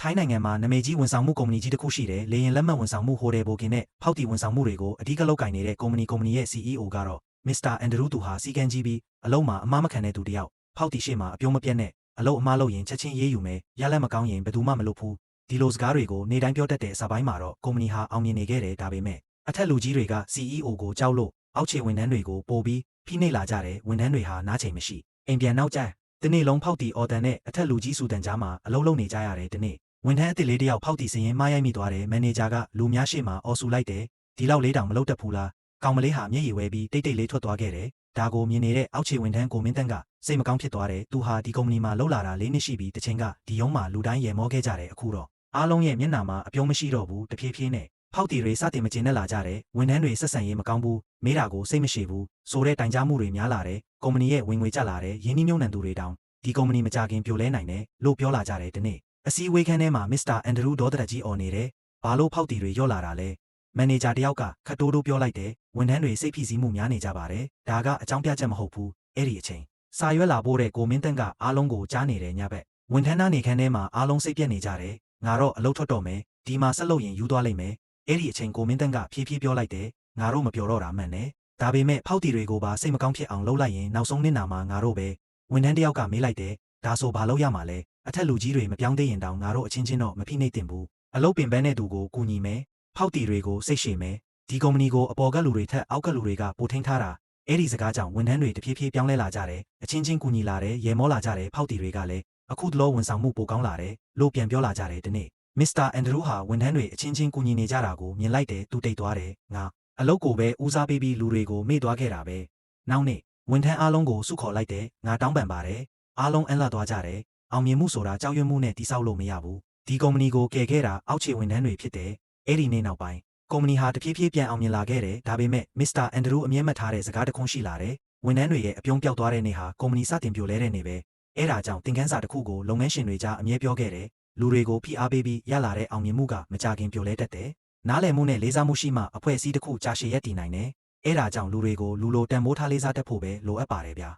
ထိုင်းနိုင်ငံမှာနာမည်ကြီးဝန်ဆောင်မှုကုမ္ပဏီကြီးတစ်ခုရှိတယ်လေရင်လက်မှတ်ဝန်ဆောင်မှုဟိုတယ်ဘိုကင်နဲ့ဖောက်တီဝန်ဆောင်မှုတွေကိုအဓိကလုပ်ကိုင်နေတဲ့ကုမ္ပဏီရဲ့ CEO ကတော့ Mr. Andrew သူဟာစီကံကြီးပြီးအလုံးမှာအမှားမခံတဲ့သူတယောက်ဖောက်တီရှိမှအပြုံးမပြတ်နဲ့အလုံးအမှားလုပ်ရင်ချက်ချင်းရေးယူမယ်ရလက်မကောင်းရင်ဘယ်သူမှမလုပ်ဘူးဒီလိုစကားတွေကိုနေတိုင်းပြောတတ်တဲ့အစပိုင်းမှာတော့ကုမ္ပဏီဟာအောင်မြင်နေခဲ့တယ်ဒါပေမဲ့အထက်လူကြီးတွေက CEO ကိုကြောက်လို့အောက်ခြေဝန်ထမ်းတွေကိုပို့ပြီးဖိနှိပ်လာကြတယ်ဝန်ထမ်းတွေဟာနားချိန်မရှိအိမ်ပြန်နောက်ကျတနေ့လုံးဖောက်တီအော်တန်နဲ့အထက်လူကြီးစူတန်ကြားမှာအလုံးလုံးနေကြရတယ်ဒီနေ့ဝန်ထမ်းအသစ်လေးတယောက်ဖောက်တီစရင်မှားရိုက်မိသွားတယ်မန်နေဂျာကလူများရှေ့မှာအော်ဆူလိုက်တယ်ဒီလောက်လေးတောင်မလုပ်တတ်ဘူးလားကောင်မလေးဟာမျက်ရည်ဝဲပြီးတိတ်တိတ်လေးထွက်သွားခဲ့တယ်ဒါကိုမြင်နေတဲ့အောက်ခြေဝန်ထမ်းကိုမင်းတန်းကစိတ်မကောင်းဖြစ်သွားတယ်သူဟာဒီကုမ္ပဏီမှာလှုပ်လာတာ၄နှစ်ရှိပြီးတချိန်ကဒီရုံးမှာလူတိုင်းရေမောခဲ့ကြတယ်အခုတော့အားလုံးရဲ့မျက်နှာမှာအပြုံးမရှိတော့ဘူးတဖြည်းဖြည်းနဲ့ဖောက်တီတွေစတင်မကျင်နဲ့လာကြတယ်ဝန်ထမ်းတွေဆက်ဆံရေးမကောင်းဘူးမေးတာကိုစိတ်မရှိဘူးဆိုတဲ့တိုင်ကြားမှုတွေများလာတယ်ကုမ္ပဏီရဲ့ဝင်ငွေကျလာတယ်ရင်းနှီးမြှုပ်နှံသူတွေတောင်ဒီကုမ္ပဏီမကြခင်ပြိုလဲနိုင်တယ်လို့ပြောလာကြတယ်ဒီနေ့အစည်းအဝေးခန်းထဲမှာ Mr. Andrew ဒေါ်တကြီးအော်နေတယ်ဘာလို့ဖောက်တီတွေရော့လာတာလဲမန်နေဂျာတယောက်ကခတ်တိုးတိုးပြောလိုက်တယ်ဝန်ထမ်းတွေစိတ်ဖိစီးမှုများနေကြပါတယ်ဒါကအကြောင်းပြချက်မဟုတ်ဘူးအဲ့ဒီအချိန်စာရွက်လာပို့တဲ့ကိုမင်းတန်းကအားလုံးကိုကြားနေတယ်ညဘက်ဝန်ထမ်းသားနေခန်းထဲမှာအားလုံးစိတ်ပြက်နေကြတယ်ငါတော့အလုပ်ထွက်တော့မယ်ဒီမှာဆက်လုပ်ရင်ယူသွားလိမ့်မယ်အဲ့ဒီအချိန်ကိုမင်းတန်းကဖြည်းဖြည်းပြောလိုက်တယ်ငါတို့မပြောတော့တာမှန်တယ်ဒါပေမဲ့ဖောက်တီတွေကိုပါစိတ်မကောင်းဖြစ်အောင်လုပ်လိုက်ရင်နောက်ဆုံးနစ်နာမှာငါတို့ပဲဝန်ထမ်းတယောက်ကမေးလိုက်တယ်ဒါဆိုဘာလုပ်ရမှာလဲအထက်လူကြီးတွေမပြောင်းသေးရင်တောင်ငါတို့အချင်းချင်းတော့မဖိနှိပ်တင်ဘူးအလုပ်ပင်ပန်းတဲ့သူကိုကူညီမယ်ဖောက်တီတွေကိုစိတ်ရှည်မယ်ဒီကုမ္ပဏီကိုအပေါ်ကလူတွေထက်အောက်ကလူတွေကပိုထိန်းထားတာအဲ့ဒီစကားကြောင့်ဝန်ထမ်းတွေတဖြည်းဖြည်းပြောင်းလဲလာကြတယ်အချင်းချင်းကူညီလာတယ်ရေမောလာကြတယ်ဖောက်တီတွေကလည်းအခုတလောဝန်ဆောင်မှုပိုကောင်းလာတယ်လို့ပြန်ပြောလာကြတယ်ဒီနေ့ Mr. Andrew ဟာဝန်ထမ်းတွေအချင်းချင်းကူညီနေကြတာကိုမြင်လိုက်တယ်သူတိတ်သွားတယ်ငါအလုပ်ကိုပဲဦးစားပေးပြီးလူတွေကိုမေ့သွားခဲ့တာပဲနောက်နေ့ဝန်ထမ်းအားလုံးကိုစုခေါ်လိုက်တယ်ငါတောင်းပန်ပါတယ်အားလုံးအံ့လန့်သွားကြတယ်အောင်မြင်မှုဆိုတာကြောက်ရွံ့မှုနဲ့တိဆောက်လို့မရဘူးဒီကုမ္ပဏီကိုကယ်ခဲ့တာအောက်ခြေဝန်ထမ်းတွေဖြစ်တယ်အဲ့ဒီနေ့နောက်ပိုင်းကုမ္ပဏီဟာတဖြည်းဖြည်းပြန်အောင်မြင်လာခဲ့တယ်ဒါပေမဲ့ Mr. Andrew အမြဲမှတ်ထားတဲ့စကားတစ်ခုရှိလာတယ်ဝန်ထမ်းတွေရဲ့အပြုံးပြောက်သွားတဲ့နေ့ဟာကုမ္ပဏီစတင်ပြိုလဲတဲ့နေ့ပဲအဲ့ဒါကြောင့်သင်ခန်းစာတစ်ခုကိုလုပ်ငန်းရှင်တွေကြားအမြဲပြောခဲ့တယ်လူတွေကိုဖိအားပေးပြီးရလာတဲ့အောင်မြင်မှုကမကြခင်ပြိုလဲတတ်တယ်နားလည်မှုနဲ့လေးစားမှုရှိမှအဖွဲ့အစည်းတစ်ခုကြာရှည်ရပ်တည်နိုင်တယ်အဲ့ဒါကြောင့်လူတွေကိုလူလိုတန်ဖိုးထားလေးစားတတ်ဖို့ပဲလိုအပ်ပါတယ်ဗျာ